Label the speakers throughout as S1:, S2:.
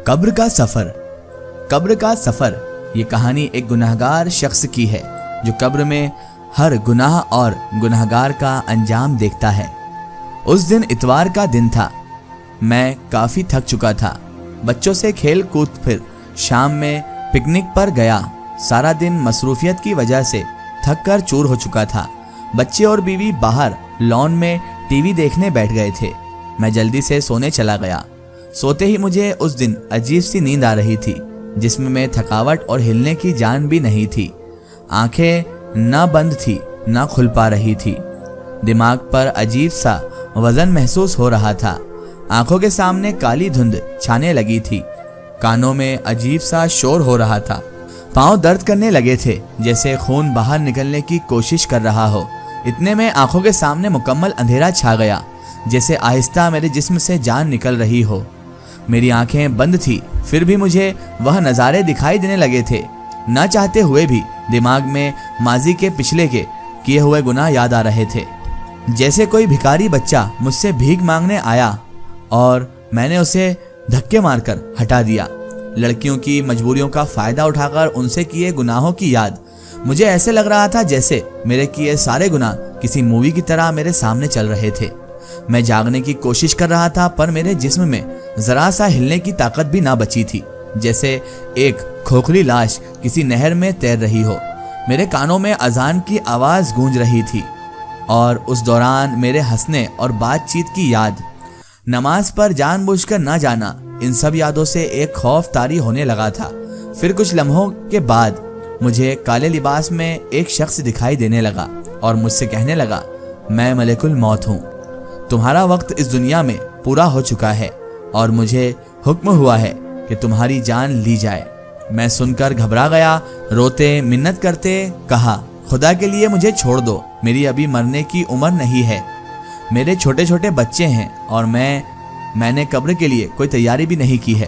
S1: قبر کا سفر۔ قبر کا سفر یہ کہانی ایک گناہگار شخص کی ہے جو قبر میں ہر گناہ اور گناہگار کا انجام دیکھتا ہے۔ اس دن اتوار کا دن تھا۔ میں کافی تھک چکا تھا۔ بچوں سے کھیل کود پھر شام میں پکنک پر گیا۔ سارا دن مصروفیت کی وجہ سے تھک کر چور ہو چکا تھا۔ بچے اور بیوی باہر لان میں ٹی وی دیکھنے بیٹھ گئے تھے۔ میں جلدی سے سونے چلا گیا۔ سوتے ہی مجھے اس دن عجیب سی نیند آ رہی تھی۔ جسم میں تھکاوٹ اور ہلنے کی جان بھی نہیں تھی۔ آنکھیں نہ بند تھی نہ کھل پا رہی تھی۔ دماغ پر عجیب سا وزن محسوس ہو رہا تھا۔ آنکھوں کے سامنے کالی دھند چھانے لگی تھی۔ کانوں میں عجیب سا شور ہو رہا تھا۔ پاؤں درد کرنے لگے تھے جیسے خون باہر نکلنے کی کوشش کر رہا ہو۔ اتنے میں آنکھوں کے سامنے مکمل اندھیرا چھا گیا، جیسے آہستہ میرے جسم سے جان نکل رہی ہو۔ میری آنکھیں بند تھی پھر بھی مجھے وہ نظارے دکھائی دینے لگے تھے۔ نہ چاہتے ہوئے بھی دماغ میں ماضی کے پچھلے کے کیے ہوئے گناہ یاد آ رہے تھے۔ جیسے کوئی بھکاری بچہ مجھ سے بھیک مانگنے آیا اور میں نے اسے دھکے مار کر ہٹا دیا۔ لڑکیوں کی مجبوریوں کا فائدہ اٹھا کر ان سے کیے گناہوں کی یاد۔ مجھے ایسے لگ رہا تھا جیسے میرے کیے سارے گناہ کسی مووی کی طرح میرے سامنے چل رہے تھے۔ میں جاگنے کی کوشش کر رہا تھا پر میرے جسم میں ذرا سا ہلنے کی طاقت بھی نہ بچی تھی، جیسے ایک کھوکھلی لاش کسی نہر میں تیر رہی ہو۔ میرے کانوں میں اذان کی آواز گونج رہی تھی اور اس دوران میرے ہنسنے اور بات چیت کی یاد۔ نماز پر جان بوجھ کر نہ جانا، ان سب یادوں سے ایک خوف طاری ہونے لگا تھا۔ پھر کچھ لمحوں کے بعد مجھے کالے لباس میں ایک شخص دکھائی دینے لگا اور مجھ سے کہنے لگا، میں ملک الموت ہوں، تمہارا وقت اس دنیا میں پورا ہو چکا ہے اور مجھے حکم ہوا ہے کہ تمہاری جان لی جائے۔ میں سن کر گھبرا گیا، روتے منت کرتے کہا، خدا کے لیے مجھے چھوڑ دو، میری ابھی مرنے کی عمر نہیں ہے، میرے چھوٹے چھوٹے بچے ہیں اور میں نے قبر کے لیے کوئی تیاری بھی نہیں کی ہے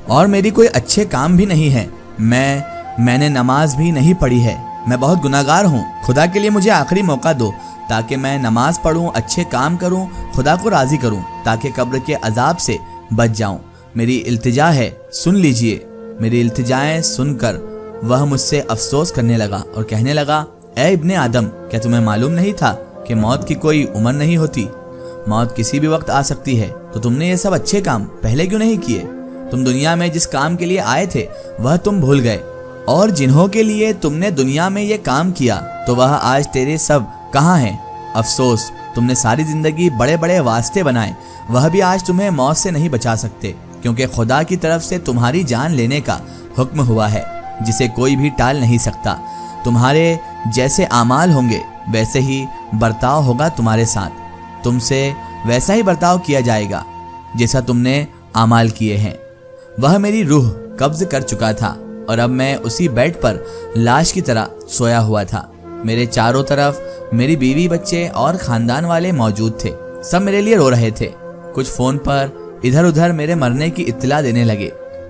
S1: اور میری کوئی اچھے کام بھی نہیں ہے، میں نے نماز بھی نہیں پڑھی ہے، میں بہت گناہگار ہوں، خدا کے لیے مجھے آخری موقع دو تاکہ میں نماز پڑھوں، اچھے کام کروں، خدا کو راضی کروں تاکہ قبر کے عذاب سے بچ جاؤں۔ میری التجا ہے، سن لیجئے۔ میری التجائیں سن کر وہ مجھ سے افسوس کرنے لگا اور کہنے لگا، اے ابن آدم، کیا تمہیں معلوم نہیں تھا کہ موت کی کوئی عمر نہیں ہوتی؟ موت کسی بھی وقت آ سکتی ہے، تو تم نے یہ سب اچھے کام پہلے کیوں نہیں کیے؟ تم دنیا میں جس کام کے لیے آئے تھے وہ تم بھول گئے، اور جنہوں کے لیے تم نے دنیا میں یہ کام کیا تو وہ آج تیرے سب کہاں ہیں؟ افسوس، تم نے ساری زندگی بڑے بڑے واسطے بنائے، وہ بھی آج تمہیں موت سے نہیں بچا سکتے، کیونکہ خدا کی طرف سے تمہاری جان لینے کا حکم ہوا ہے جسے کوئی بھی ٹال نہیں سکتا۔ تمہارے جیسے اعمال ہوں گے ویسے ہی برتاؤ ہوگا تمہارے ساتھ، تم سے ویسا ہی برتاؤ کیا جائے گا جیسا تم نے اعمال کیے ہیں۔ وہ میری روح قبض کر چکا تھا اور اب میں اسی بیڈ پر لاش کی طرح سویا ہوا تھا۔ میرے چاروں طرف میری بیوی، بچے اور خاندان والے موجود تھے۔ سب میرے لیے رو رہے تھے۔ کچھ فون پر ادھر ادھر میرے مرنے کی اطلاع دینے لگے۔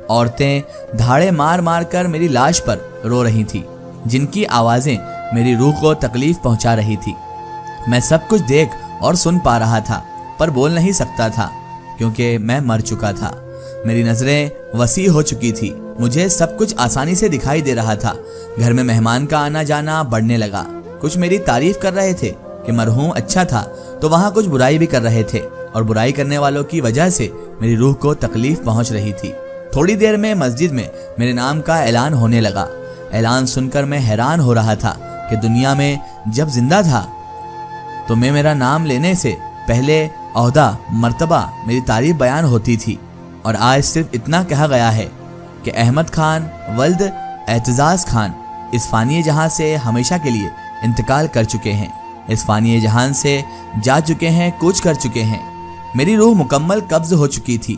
S1: عورتیں دھاڑے مار مار کر میری لاش پر رو رہی تھی، جن کی آوازیں میری روح کو تکلیف پہنچا رہی تھی۔ میں سب کچھ دیکھ اور سن پا رہا تھا پر بول نہیں سکتا تھا کیونکہ میں مر چکا تھا۔ میری نظریں وسیع ہو چکی تھی، مجھے سب کچھ آسانی سے دکھائی دے رہا تھا۔ گھر میں مہمان کا آنا جانا بڑھنے لگا۔ کچھ میری تعریف کر رہے تھے کہ مرحوم اچھا تھا، تو وہاں کچھ برائی بھی کر رہے تھے اور برائی کرنے والوں کی وجہ سے میری روح کو تکلیف پہنچ رہی تھی۔ تھوڑی دیر میں مسجد میں میرے نام کا اعلان ہونے لگا۔ اعلان سن کر میں حیران ہو رہا تھا کہ دنیا میں جب زندہ تھا تو میرا نام لینے سے پہلے عہدہ مرتبہ میری تعریف بیان ہوتی تھی، اور آج صرف اتنا کہا گیا ہے کہ احمد خان ولد اعتزاز خان اس فانی جہاں سے ہمیشہ کے لیے انتقال کر چکے ہیں، اس فانی جہان سے جا چکے ہیں، کوچ کر چکے ہیں۔ میری روح مکمل قبض ہو چکی تھی۔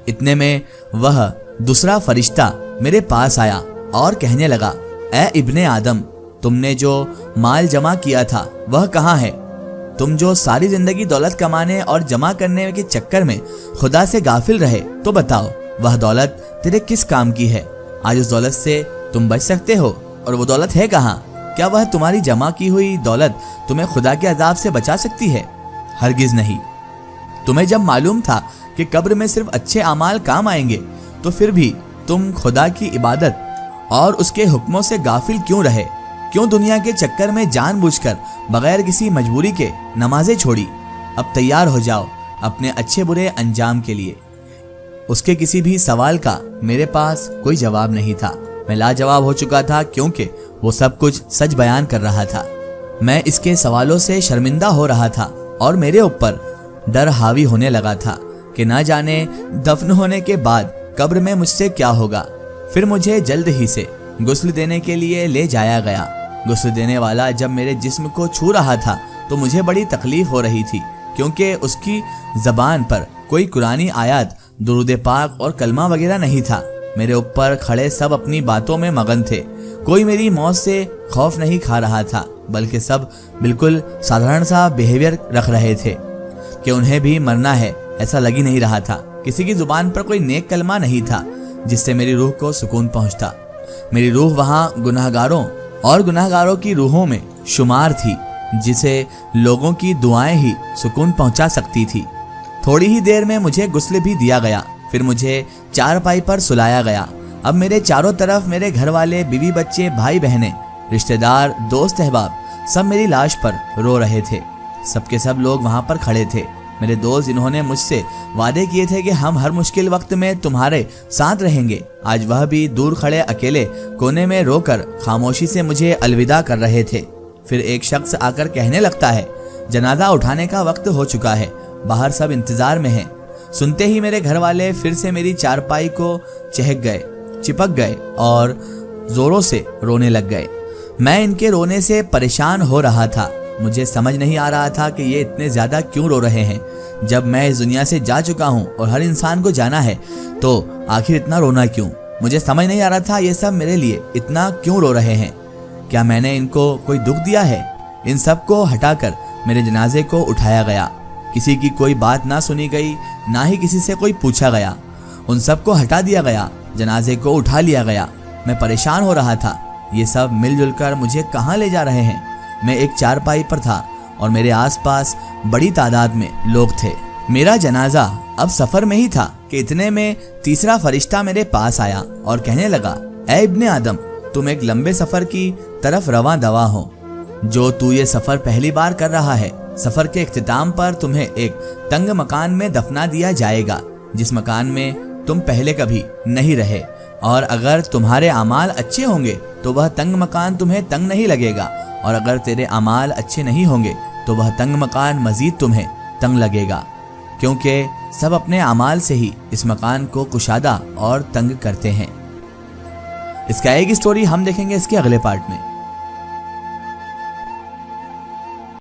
S1: اتنے میں وہ دوسرا فرشتہ میرے پاس آیا اور کہنے لگا، اے ابن آدم، تم نے جو مال جمع کیا تھا وہ کہاں ہے؟ تم جو ساری زندگی دولت کمانے اور جمع کرنے کے چکر میں خدا سے غافل رہے، تو بتاؤ وہ دولت تیرے کس کام کی ہے؟ آج اس دولت سے تم بچ سکتے ہو، اور وہ دولت ہے کہاں؟ کیا وہ تمہاری جمع کی ہوئی دولت تمہیں خدا کے عذاب سے بچا سکتی ہے؟ ہرگز نہیں۔ تمہیں جب معلوم تھا کہ قبر میں صرف اچھے اعمال کام آئیں گے تو پھر بھی تم خدا کی عبادت اور اس کے حکموں سے غافل کیوں رہے؟ کیوں دنیا کے چکر میں جان بوجھ کر بغیر کسی مجبوری کے نمازیں چھوڑی؟ اب تیار ہو جاؤ اپنے اچھے برے انجام کے لیے۔ اس کے کسی بھی سوال کا میرے پاس کوئی جواب نہیں تھا۔ میں لاجواب ہو چکا تھا کیونکہ وہ سب کچھ سچ بیان کر رہا تھا۔ میں اس کے سوالوں سے شرمندہ ہو رہا تھا اور میرے اوپر ڈر حاوی ہونے لگا تھا کہ نہ جانے دفن ہونے کے بعد قبر میں مجھ سے کیا ہوگا۔ پھر مجھے جلد ہی سے غسل دینے کے لیے لے جایا گیا۔ غسل دینے والا جب میرے جسم کو چھو رہا تھا تو مجھے بڑی تکلیف ہو رہی تھی، کیونکہ اس کی زبان پر کوئی قرآنی آیات، درود پاک اور کلمہ وغیرہ نہیں تھا۔ میرے اوپر کھڑے سب اپنی باتوں میں مگن تھے۔ کوئی میری موت سے خوف نہیں کھا رہا تھا، بلکہ سب بالکل سادھارن سا بیہیویئر رکھ رہے تھے کہ انہیں بھی مرنا ہے، ایسا لگ ہی نہیں رہا تھا۔ کسی کی زبان پر کوئی نیک کلمہ نہیں تھا جس سے میری روح کو سکون پہنچتا۔ میری روح وہاں گناہگاروں اور گناہگاروں کی روحوں میں شمار تھی، جسے لوگوں کی دعائیں ہی سکون پہنچا سکتی تھی۔ تھوڑی ہی دیر میں مجھے غسل بھی دیا گیا، پھر مجھے چارپائی پر سلایا گیا۔ اب میرے چاروں طرف میرے گھر والے، بیوی بچے، بھائی بہنیں، رشتہ دار، دوست احباب سب میری لاش پر رو رہے تھے۔ سب کے سب لوگ وہاں پر کھڑے تھے۔ میرے دوست جنہوں نے مجھ سے وعدے کیے تھے کہ ہم ہر مشکل وقت میں تمہارے ساتھ رہیں گے، آج وہ بھی دور کھڑے اکیلے کونے میں رو کر خاموشی سے مجھے الوداع کر رہے تھے۔ پھر ایک شخص آ کر کہنے لگتا ہے، جنازہ اٹھانے کا وقت ہو چکا ہے، باہر سب انتظار میں ہیں۔ سنتے ہی میرے گھر والے پھر سے میری چارپائی کو چپک گئے اور زوروں سے رونے لگ گئے۔ میں ان کے رونے سے پریشان ہو رہا تھا۔ مجھے سمجھ نہیں آ رہا تھا کہ یہ اتنے زیادہ کیوں رو رہے ہیں۔ جب میں اس دنیا سے جا چکا ہوں اور ہر انسان کو جانا ہے تو آخر اتنا رونا کیوں؟ مجھے سمجھ نہیں آ رہا تھا یہ سب میرے لیے اتنا کیوں رو رہے ہیں۔ کیا میں نے ان کو کوئی دکھ دیا ہے؟ ان سب کو ہٹا کر میرے جنازے کو اٹھایا گیا۔ کسی کی کوئی بات نہ سنی گئی، نہ ہی کسی سے کوئی پوچھا گیا۔ ان سب کو ہٹا دیا گیا، جنازے کو اٹھا لیا گیا۔ میں پریشان ہو رہا تھا، یہ سب مل جل کر مجھے کہاں لے جا رہے ہیں؟ میں ایک چارپائی پر تھا اور میرے آس پاس بڑی تعداد میں لوگ تھے۔ میرا جنازہ اب سفر میں ہی تھا کہ اتنے میں تیسرا فرشتہ میرے پاس آیا اور کہنے لگا، اے ابن آدم، تم ایک لمبے سفر کی طرف رواں دوا ہو۔ جو تو یہ سفر پہلی بار کر رہا ہے، سفر کے اختتام پر تمہیں ایک تنگ مکان میں دفنا دیا جائے گا، جس مکان میں تم پہلے کبھی نہیں رہے، اور اگر تمہارے اعمال اچھے ہوں گے تو وہ تنگ مکان تمہیں تنگ نہیں لگے گا، اور اگر تیرے اعمال اچھے نہیں ہوں گے تو وہ تنگ مکان مزید تمہیں تنگ لگے گا، کیونکہ سب اپنے اعمال سے ہی اس مکان کو کشادہ اور تنگ کرتے ہیں۔ اس کا ایک سٹوری ہم دیکھیں گے اس کے اگلے پارٹ میں۔